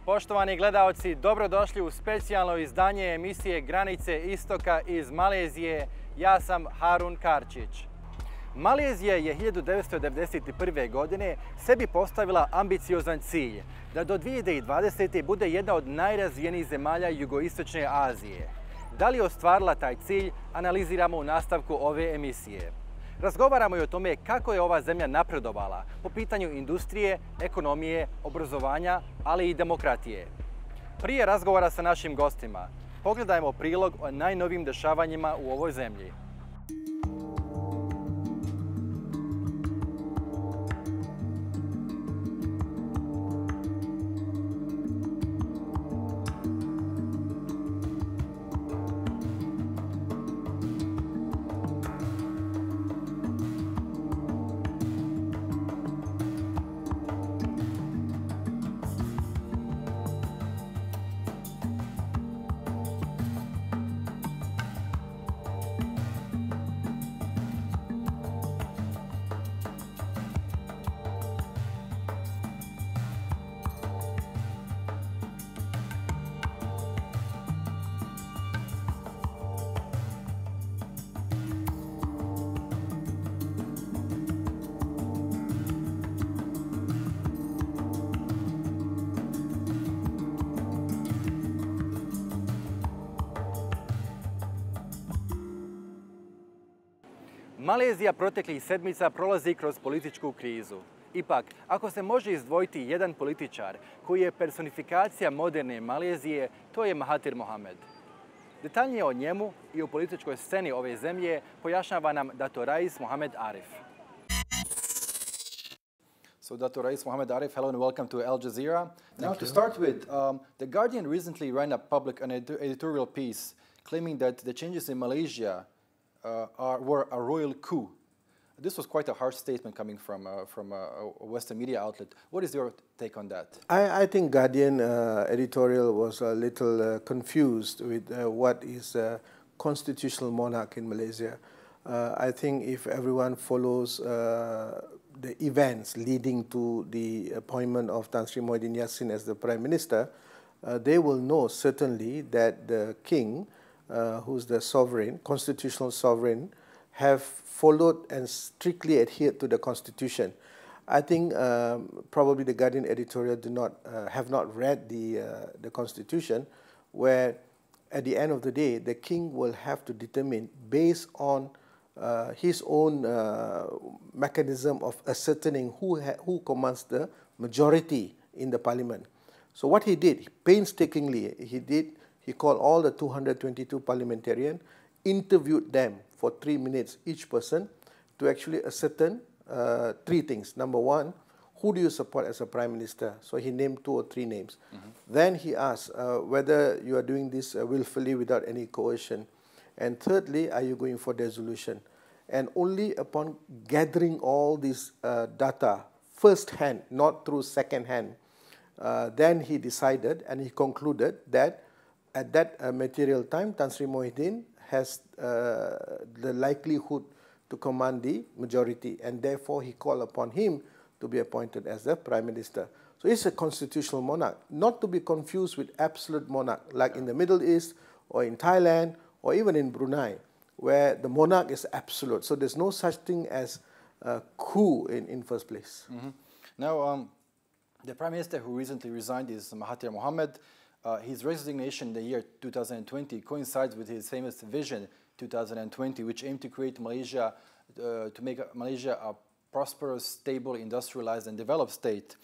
Poštovani gledaoci, dobrodošli u specijalno izdanje emisije Granice Istoka iz Malezije. Ja sam Harun Karčić. Malezija je 1991. godine sebi postavila ambiciozan cilj da do 2020. bude jedna od najrazvijenijih zemalja jugoistočne Azije. Da li je ostvarila taj cilj, analiziramo u nastavku ove emisije. Razgovaramo i o tome kako je ova zemlja napredovala po pitanju industrije, ekonomije, obrazovanja, ali i demokratije. Prije razgovora sa našim gostima, pogledajmo prilog o najnovijim dešavanjima u ovoj zemlji. Malezija proteklih sedmica prolazi kroz političku krizu. Ipak, ako se može izdvojiti jedan političar koji je personifikacija moderne Malezije, to je Mahathir Mohamed. Detaljnije o njemu i o političkoj sceni ove zemlje pojašnjava nam Dr. Rais Mohamed Arif. So, Dr. Rais Mohamed Arif, hello and welcome to Al Jazeera. Now, to start with, The Guardian recently ran an editorial piece claiming that the changes in Malaysia were a royal coup. This was quite a harsh statement coming from a Western media outlet. What is your take on that? I think Guardian editorial was a little confused with what is a constitutional monarch in Malaysia. I think if everyone follows the events leading to the appointment of Tan Sri Muhyiddin Yassin as the Prime Minister, they will know certainly that the king, who's the sovereign, constitutional sovereign, have followed and strictly adhered to the constitution. I think probably the Guardian editorial have not read the constitution, where at the end of the day, the king will have to determine based on his own mechanism of ascertaining who commands the majority in the parliament. So what he did, painstakingly, he called all the 222 parliamentarians, interviewed them for 3 minutes each person to actually ascertain 3 things. Number one, who do you support as a prime minister? So he named 2 or 3 names. Then he asked whether you are doing this willfully without any coercion. And thirdly, are you going for dissolution? And only upon gathering all this data first hand, not through second hand, then he decided and he concluded that at that material time, Tan Sri Muhyiddin has the likelihood to command the majority, and therefore he called upon him to be appointed as the Prime Minister. So he's a constitutional monarch, not to be confused with absolute monarch, like in the Middle East or in Thailand or even in Brunei, where the monarch is absolute. So there's no such thing as a coup in first place. Now, the Prime Minister who recently resigned is Mahathir Mohamed. His resignation in the year 2020 coincides with his famous Vision 2020, which aimed to create Malaysia, to make Malaysia a prosperous, stable, industrialized, and developed state.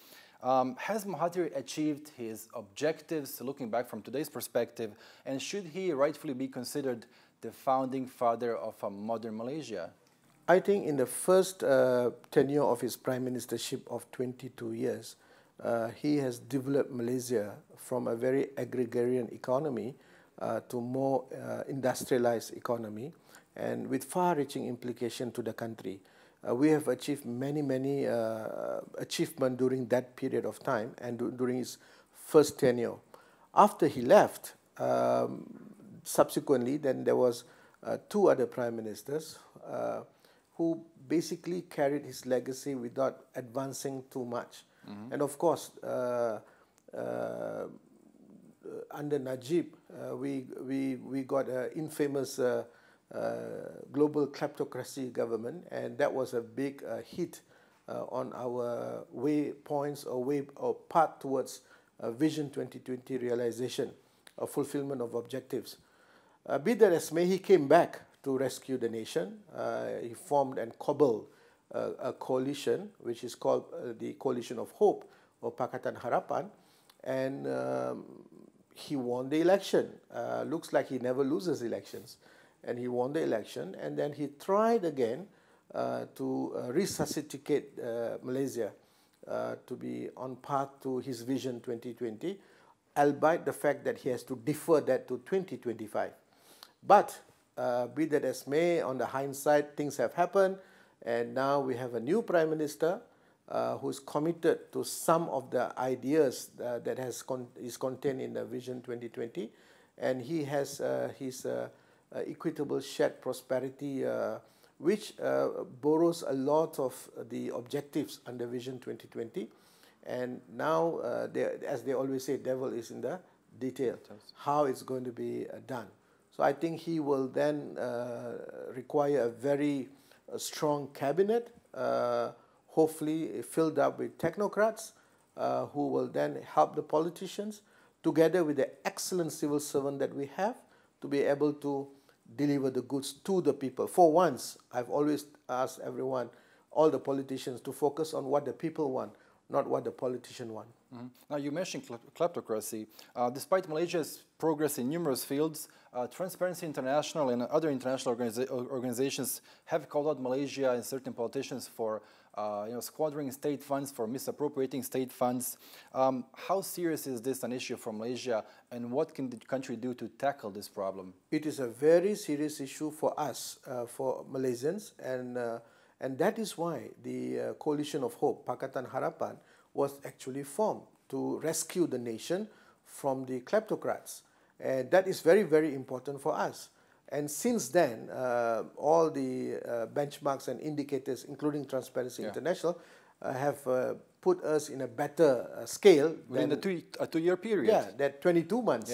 Has Mahathir achieved his objectives, looking back from today's perspective, and should he rightfully be considered the founding father of a modern Malaysia? I think in the first tenure of his prime ministership of 22 years, he has developed Malaysia from a very agrarian economy to more industrialized economy, and with far-reaching implication to the country. We have achieved many achievements during that period of time and during his first tenure. After he left, subsequently, then there was 2 other prime ministers who basically carried his legacy without advancing too much. And of course, under Najib, we got an infamous global kleptocracy government, and that was a big hit on our waypoints or path towards Vision 2020 realization, a fulfillment of objectives. Be that as may, he came back to rescue the nation. He formed and cobbled a coalition, which is called the Coalition of Hope, or Pakatan Harapan, and he won the election. Looks like he never loses elections. And he won the election, and then he tried again to resuscitate Malaysia to be on path to his Vision 2020, albeit the fact that he has to defer that to 2025. But be that as may, on the hindsight, things have happened, and now we have a new Prime Minister who's committed to some of the ideas that is contained in the Vision 2020, and he has his equitable shared prosperity, which borrows a lot of the objectives under Vision 2020. And now, as they always say, devil is in the detail, how it's going to be done. So I think he will then require a very strong cabinet, hopefully filled up with technocrats who will then help the politicians, together with the excellent civil servant that we have, to be able to deliver the goods to the people. For once, I've always asked everyone, all the politicians, to focus on what the people want, not what the politician want. Mm-hmm. Now, you mentioned kleptocracy. Despite Malaysia's progress in numerous fields, Transparency International and other international organizations have called out Malaysia and certain politicians for squandering state funds, for misappropriating state funds. How serious is this an issue for Malaysia, and what can the country do to tackle this problem? It is a very serious issue for us, for Malaysians, and that is why the Coalition of Hope, Pakatan Harapan, was actually formed to rescue the nation from the kleptocrats. And that is very, very important for us. And since then, all the benchmarks and indicators, including Transparency International, have put us in a better scale. Within a two-year period. Yeah, that 22 months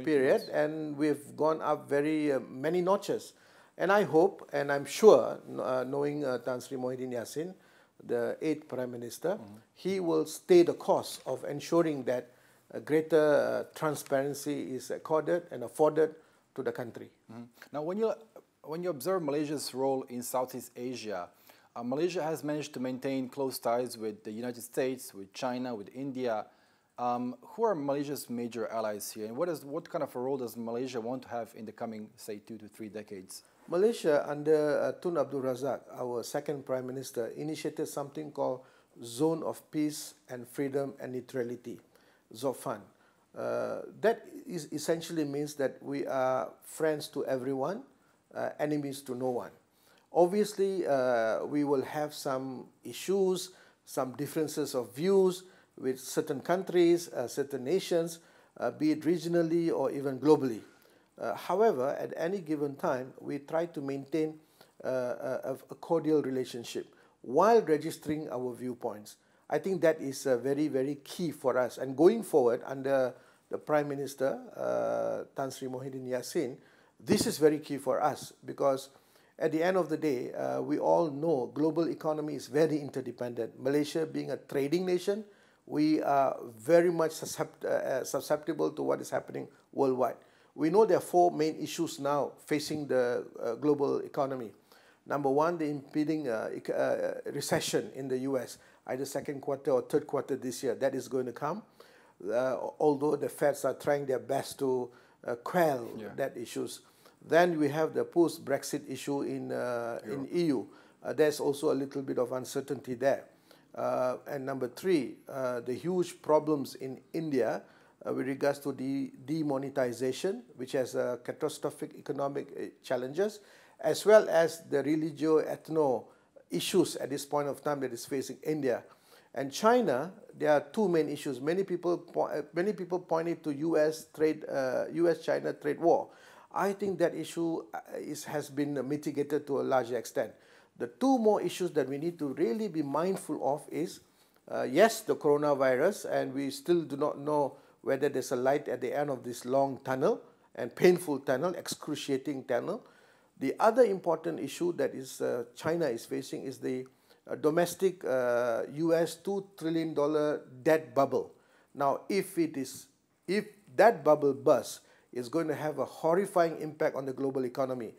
period. Months. And we've gone up very many notches. And I hope, and I'm sure, knowing Tan Sri Muhyiddin Yassin, the 8th Prime Minister, he will stay the course of ensuring that greater transparency is accorded and afforded to the country. Now, when you observe Malaysia's role in Southeast Asia, Malaysia has managed to maintain close ties with the United States, with China, with India. Who are Malaysia's major allies here, and what kind of a role does Malaysia want to have in the coming, say, 2 to 3 decades? Malaysia, under Tun Abdul Razak, our second Prime Minister, initiated something called Zone of Peace and Freedom and Neutrality, ZOFAN. That essentially means that we are friends to everyone, enemies to no one. Obviously, we will have some issues, some differences of views with certain countries, certain nations, be it regionally or even globally. However, at any given time, we try to maintain a cordial relationship while registering our viewpoints. I think that is very, very key for us. And going forward, under the Prime Minister, Tan Sri Muhyiddin Yassin, this is very key for us, because at the end of the day, we all know global economy is very interdependent. Malaysia being a trading nation, we are very much susceptible to what is happening worldwide. We know there are 4 main issues now facing the global economy. Number one, the impending recession in the US, either second quarter or third quarter this year. That is going to come, although the Feds are trying their best to quell that issues. Then we have the post-Brexit issue in EU. There's also a little bit of uncertainty there. And number 3, the huge problems in India with regards to the demonetization, which has catastrophic economic challenges, as well as the religio-ethno issues at this point of time that is facing India. And China, there are 2 main issues. Many people point it to US-China trade war. I think that issue has been mitigated to a large extent. The 2 more issues that we need to really be mindful of is Yes, the coronavirus, and we still do not know whether there's a light at the end of this long tunnel and painful tunnel, excruciating tunnel. The other important issue that is China is facing is the domestic US $2 trillion debt bubble. Now, if that bubble bursts, it's going to have a horrifying impact on the global economy.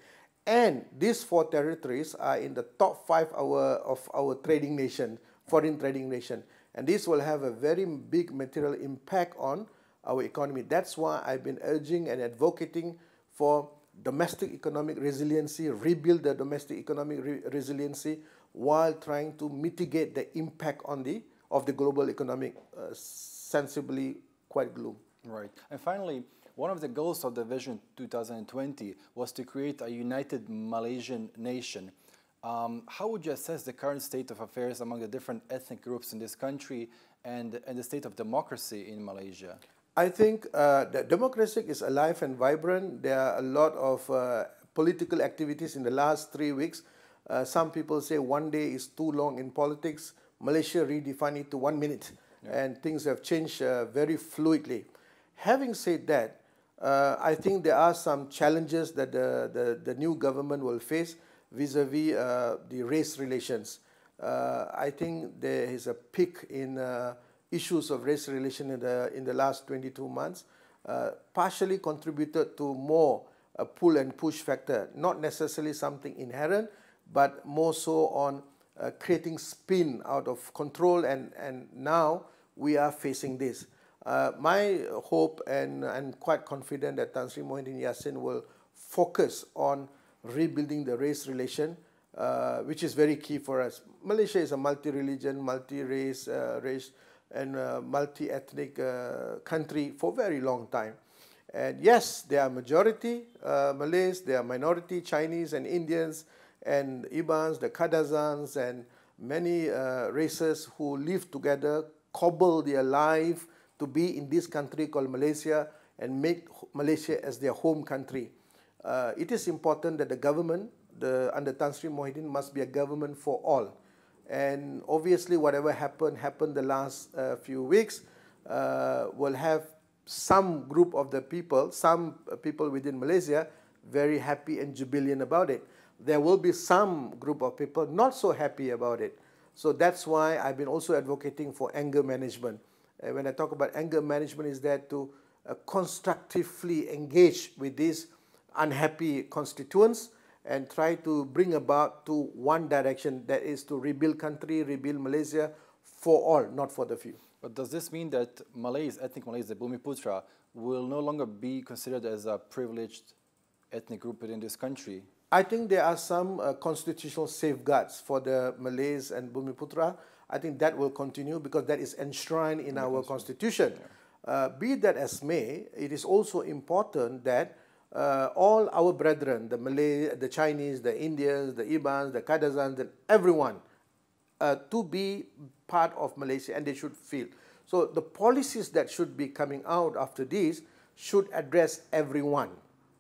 And these 4 territories are in the top 5 of our trading nation, foreign trading nation. And this will have a very big material impact on our economy. That's why I've been urging and advocating for domestic economic resiliency, rebuild the domestic economic resiliency while trying to mitigate the impact on of the global economic sensibly quite gloom. Right. And finally, one of the goals of the Vision 2020 was to create a united Malaysian nation. How would you assess the current state of affairs among the different ethnic groups in this country and the state of democracy in Malaysia? I think the democracy is alive and vibrant. There are a lot of political activities in the last 3 weeks. Some people say one day is too long in politics. Malaysia redefined it to 1 minute, and things have changed very fluidly. Having said that, I think there are some challenges that the new government will face vis-a-vis the race relations. I think there is a peak in issues of race relation in the last 22 months, partially contributed to more pull and push factor, not necessarily something inherent, but more so on creating spin out of control, and now we are facing this. My hope, and I'm quite confident that Tan Sri Muhyiddin Yassin will focus on rebuilding the race relation, which is very key for us. Malaysia is a multi-religion, multi-race, and multi-ethnic country for a very long time. And yes, there are majority Malays, there are minority Chinese and Indians and Ibans, the Kadazans, and many races who live together, cobble their life to be in this country called Malaysia and make Malaysia as their home country. It is important that the government, under Tan Sri Muhyiddin, must be a government for all. And obviously, whatever happened the last few weeks will have some group of the people, some people within Malaysia, very happy and jubilant about it. There will be some group of people not so happy about it. So that's why I've been also advocating for anger management. When I talk about anger management, is that to constructively engage with these unhappy constituents and try to bring about to one direction, that is to rebuild country, rebuild Malaysia for all, not for the few. But does this mean that Malays, ethnic Malays, the Bumiputra, will no longer be considered as a privileged ethnic group within this country? I think there are some constitutional safeguards for the Malays and Bumiputra. I think that will continue because that is enshrined in our constitution. Yeah. Be that as may, it is also important that all our brethren, the Malay, the Chinese, the Indians, the Ibans, the Kadazans, and everyone, to be part of Malaysia, and they should feel. So the policies that should be coming out after this should address everyone,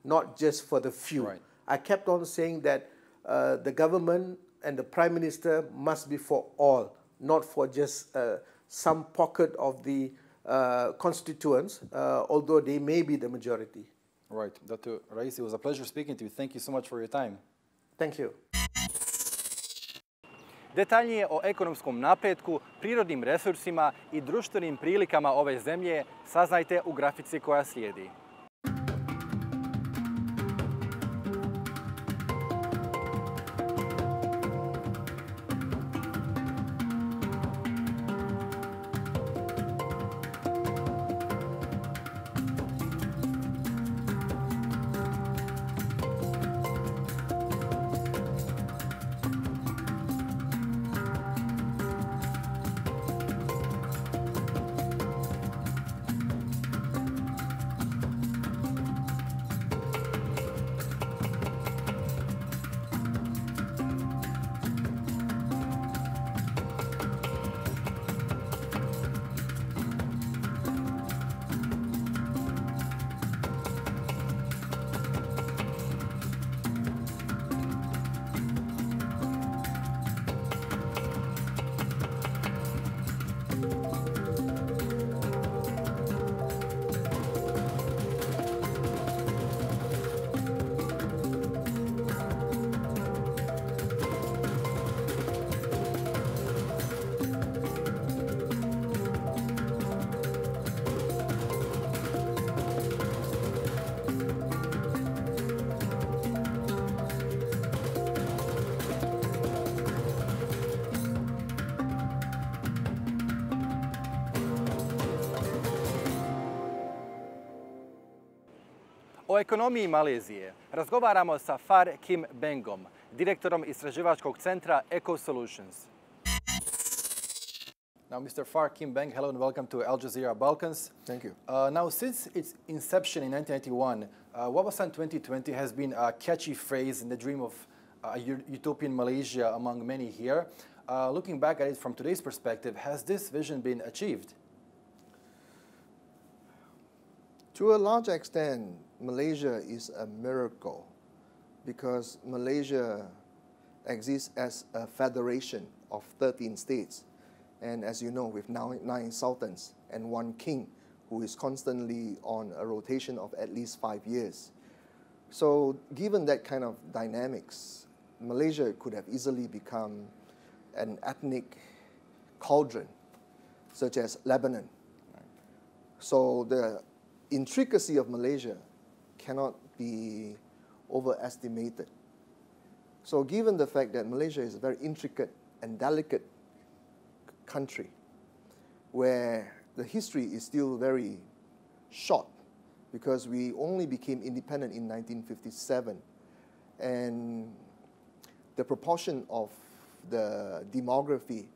not just for the few. Right. I kept on saying that the government and the Prime Minister must be for all, not for just some pocket of the constituents, although they may be the majority. Right. Dr. Rais, it was a pleasure speaking to you. Thank you so much for your time. Thank you. Detaljnije o ekonomskom napretku, prirodnim resursima i društvenim prilikama ove zemlje saznajte u grafici koja slijedi. O ekonomiji Malezije razgovaramo sa Far Kim Bengom, direktorom istraživačkog centra Eco Solutions. Now, Mr. Far Kim Beng, hello and welcome to Jazeera Balkans. Thank you. Now, since its inception in 1991, Wawasan 2020 has been a catchy phrase in the dream of a utopian Malaysia among many here. Looking back at it from today's perspective, has this vision been achieved? To a large extent, Malaysia is a miracle because Malaysia exists as a federation of 13 states. And as you know, with now 9 sultans and 1 king who is constantly on a rotation of at least 5 years. So given that kind of dynamics, Malaysia could have easily become an ethnic cauldron, such as Lebanon. So the intricacy of Malaysia cannot be overestimated. So given the fact that Malaysia is a very intricate and delicate country, where the history is still very short, because we only became independent in 1957, and the proportion of the demography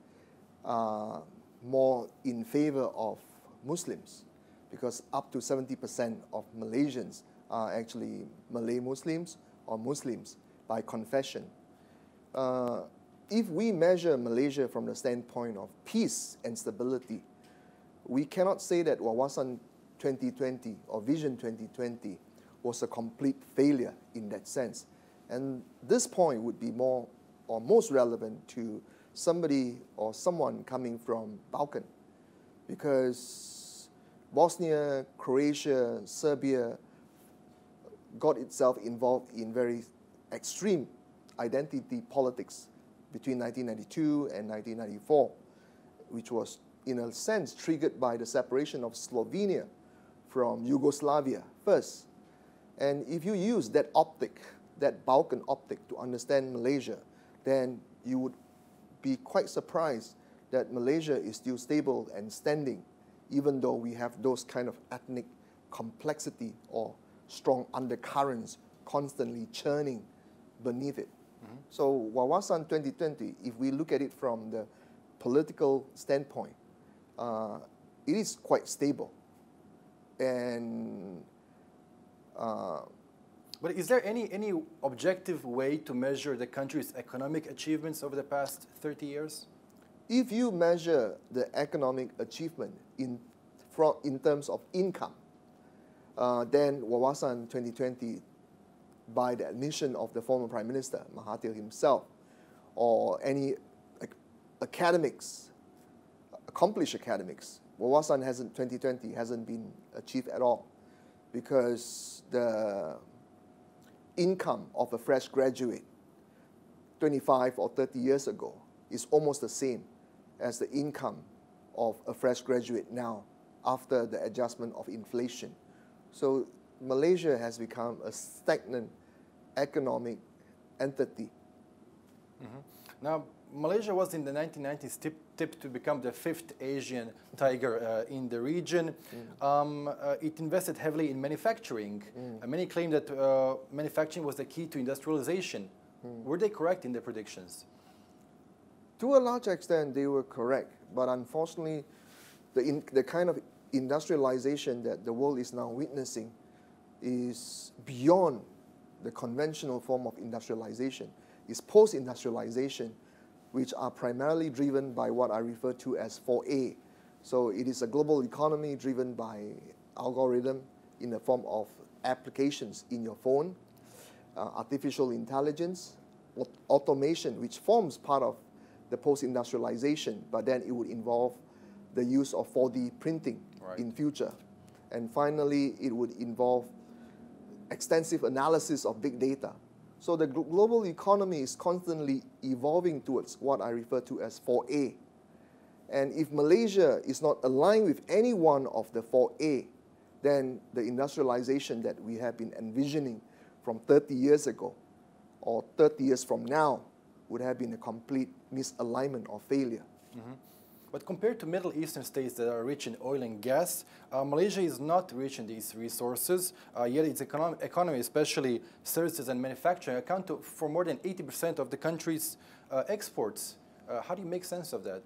more in favor of Muslims, because up to 70% of Malaysians are actually Malay Muslims or Muslims by confession. If we measure Malaysia from the standpoint of peace and stability, we cannot say that Wawasan 2020 or Vision 2020 was a complete failure in that sense. And this point would be more or most relevant to somebody or someone coming from Balkan, because Bosnia, Croatia, Serbia got itself involved in very extreme identity politics between 1992 and 1994, which was, in a sense, triggered by the separation of Slovenia from Yugoslavia first. And if you use that optic, that Balkan optic, to understand Malaysia, then you would be quite surprised that Malaysia is still stable and standing, even though we have those kind of ethnic complexity or strong undercurrents constantly churning beneath it. So Wawasan 2020, if we look at it from the political standpoint, it is quite stable. And but is there any objective way to measure the country's economic achievements over the past 30 years? If you measure the economic achievement in terms of income, then Wawasan 2020, by the admission of the former Prime Minister, Mahathir himself, or any academics, accomplished academics, Wawasan 2020 hasn't been achieved at all, because the income of a fresh graduate 25 or 30 years ago is almost the same as the income of a fresh graduate now after the adjustment of inflation. So Malaysia has become a stagnant economic entity. Now, Malaysia was in the 1990s tipped to become the 5th Asian tiger in the region. It invested heavily in manufacturing. Many claim that manufacturing was the key to industrialization. Were they correct in their predictions? To a large extent, they were correct. But unfortunately, the kind of industrialization that the world is now witnessing is beyond the conventional form of industrialization. It's post-industrialization, which are primarily driven by what I refer to as 4A. So it is a global economy driven by algorithm in the form of applications in your phone, artificial intelligence, automation, which forms part of the post-industrialization, but then it would involve the use of 4D printing in future. And finally, it would involve extensive analysis of big data. So the global economy is constantly evolving towards what I refer to as 4A. And if Malaysia is not aligned with any one of the 4A, then the industrialization that we have been envisioning from 30 years ago or 30 years from now would have been a complete misalignment or failure. But compared to Middle Eastern states that are rich in oil and gas, Malaysia is not rich in these resources, yet its economy, especially services and manufacturing, account for more than 80% of the country's exports. How do you make sense of that?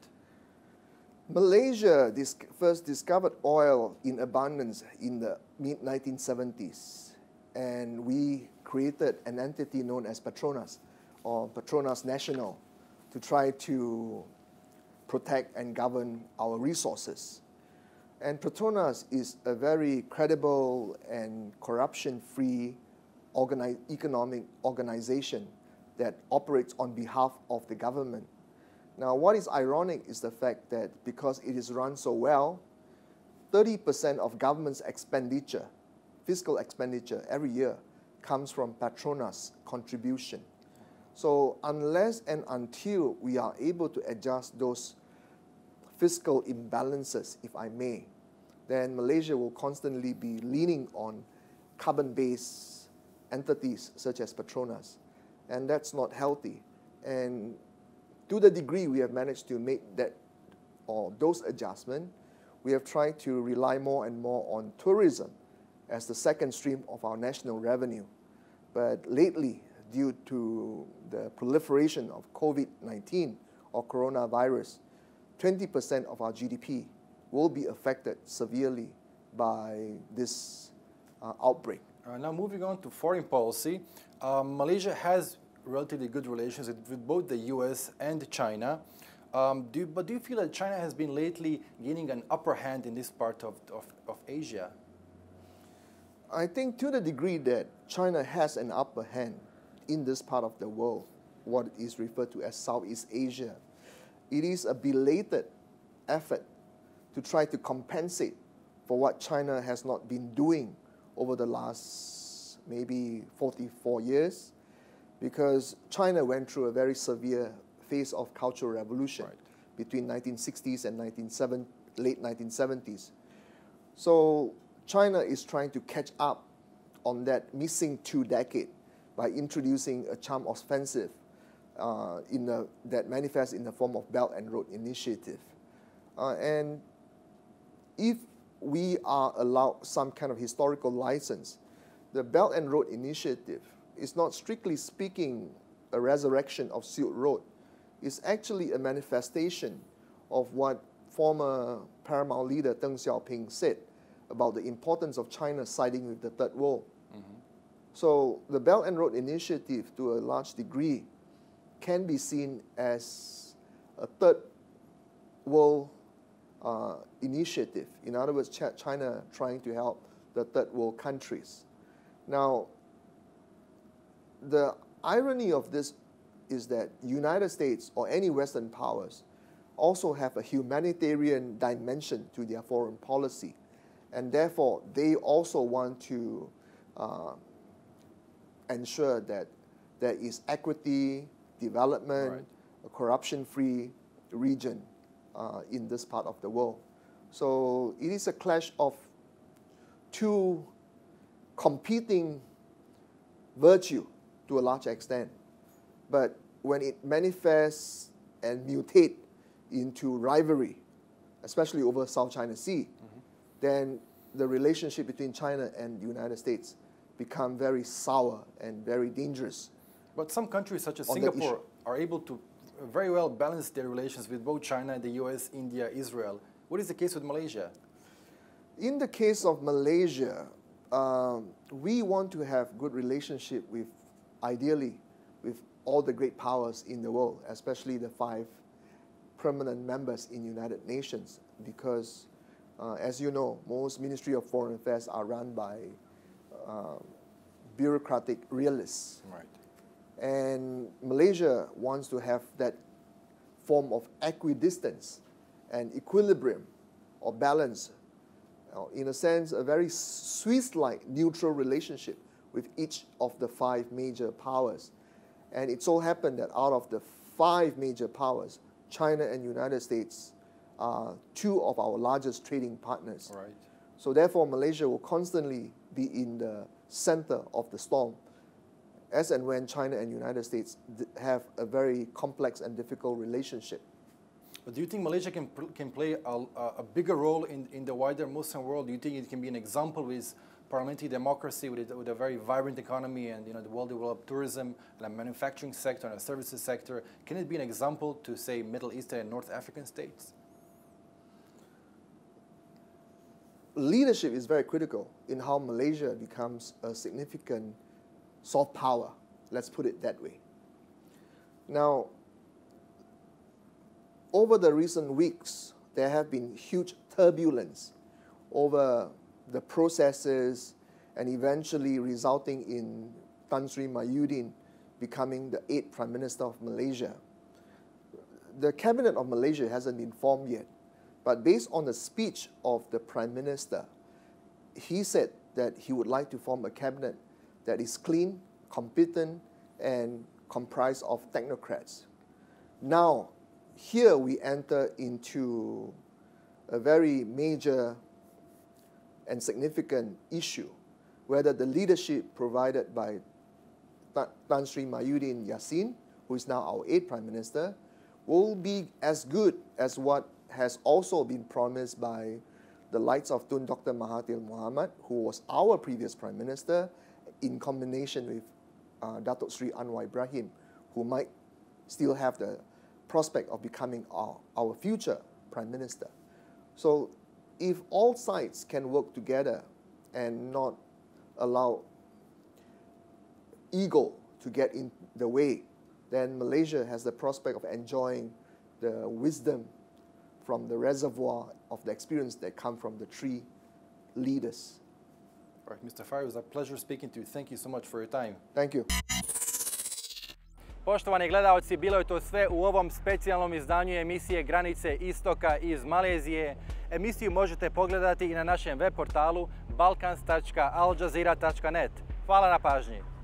Malaysia first discovered oil in abundance in the mid-1970s, and we created an entity known as Petronas, or Petronas National, to try to protect and govern our resources. And Petronas is a very credible and corruption-free economic organization that operates on behalf of the government. Now, what is ironic is the fact that because it is run so well, 30% of government's expenditure, fiscal expenditure every year, comes from Petronas' contribution. So unless and until we are able to adjust those fiscal imbalances, if I may, then Malaysia will constantly be leaning on carbon-based entities such as Petronas. And that's not healthy. And to the degree we have managed to make that or those adjustments, we have tried to rely more and more on tourism as the second stream of our national revenue. But lately, due to the proliferation of COVID-19 or coronavirus, 20% of our GDP will be affected severely by this outbreak. Now moving on to foreign policy, Malaysia has relatively good relations with both the US and China. But do you feel that China has been lately gaining an upper hand in this part of Asia? I think to the degree that China has an upper hand in this part of the world, what is referred to as Southeast Asia, it is a belated effort to try to compensate for what China has not been doing over the last maybe 44 years, because China went through a very severe phase of cultural revolution between 1960s and late 1970s. So China is trying to catch up on that missing 2 decades by introducing a charm offensive that manifests in the form of Belt and Road Initiative. And if we are allowed some kind of historical license, the Belt and Road Initiative is not strictly speaking a resurrection of Silk Road. It's actually a manifestation of what former Paramount leader Deng Xiaoping said about the importance of China siding with the Third World. Mm-hmm. So the Belt and Road Initiative, to a large degree, can be seen as a Third World initiative. In other words, China trying to help the Third World countries. Now, the irony of this is that United States or any Western powers also have a humanitarian dimension to their foreign policy. And therefore, they also want to ensure that there is equity, development, a corruption-free region in this part of the world. So it is a clash of two competing virtues to a large extent. But when it manifests and mutates into rivalry, especially over South China Sea, then the relationship between China and the United States become very sour and very dangerous. But some countries such as Singapore are able to very well balance their relations with both China, the US, India, Israel. What is the case with Malaysia? In the case of Malaysia, we want to have good relationship with, ideally, with all the great powers in the world, especially the 5 permanent members in United Nations, because as you know, most Ministry of Foreign Affairs are run by bureaucratic realists. Right. And Malaysia wants to have that form of equidistance and equilibrium or balance, in a sense, a very Swiss-like neutral relationship with each of the 5 major powers. And it so happened that out of the 5 major powers, China and United States are 2 of our largest trading partners. Right. So therefore, Malaysia will constantly be in the center of the storm, as and when China and United States have a very complex and difficult relationship. But do you think Malaysia can play a bigger role in the wider Muslim world? Do you think it can be an example with parliamentary democracy, with a very vibrant economy and the well-developed tourism and a manufacturing sector and a services sector? Can it be an example to, say, Middle Eastern and North African states? Leadership is very critical in how Malaysia becomes a significant soft power. Let's put it that way. Now, over the recent weeks, there have been huge turbulence over the processes and eventually resulting in Tan Sri Mahyudin becoming the 8th Prime Minister of Malaysia. The Cabinet of Malaysia hasn't been formed yet, but based on the speech of the Prime Minister, he said that he would like to form a cabinet that is clean, competent, and comprised of technocrats. Now, here we enter into a very major and significant issue, whether the leadership provided by Tan Sri Mahyudin Yassin, who is now our 8th Prime Minister, will be as good as what has also been promised by the likes of Tun Dr. Mahathir Mohamad, who was our previous Prime Minister, in combination with Datuk Sri Anwar Ibrahim, who might still have the prospect of becoming our future Prime Minister. So if all sides can work together and not allow ego to get in the way, then Malaysia has the prospect of enjoying the wisdom from the reservoir of the experience that come from the three leaders. All right, Mr. Fire, it was a pleasure speaking to you. Thank you so much for your time. Thank you. Poštovani gledalci, bilo je to sve u ovom specijalnom izdanju emisije Granice Istoka iz Malezije. Emisiju možete pogledati i na našem web portalu balkans.aljazeera.net. Hvala na pažnji.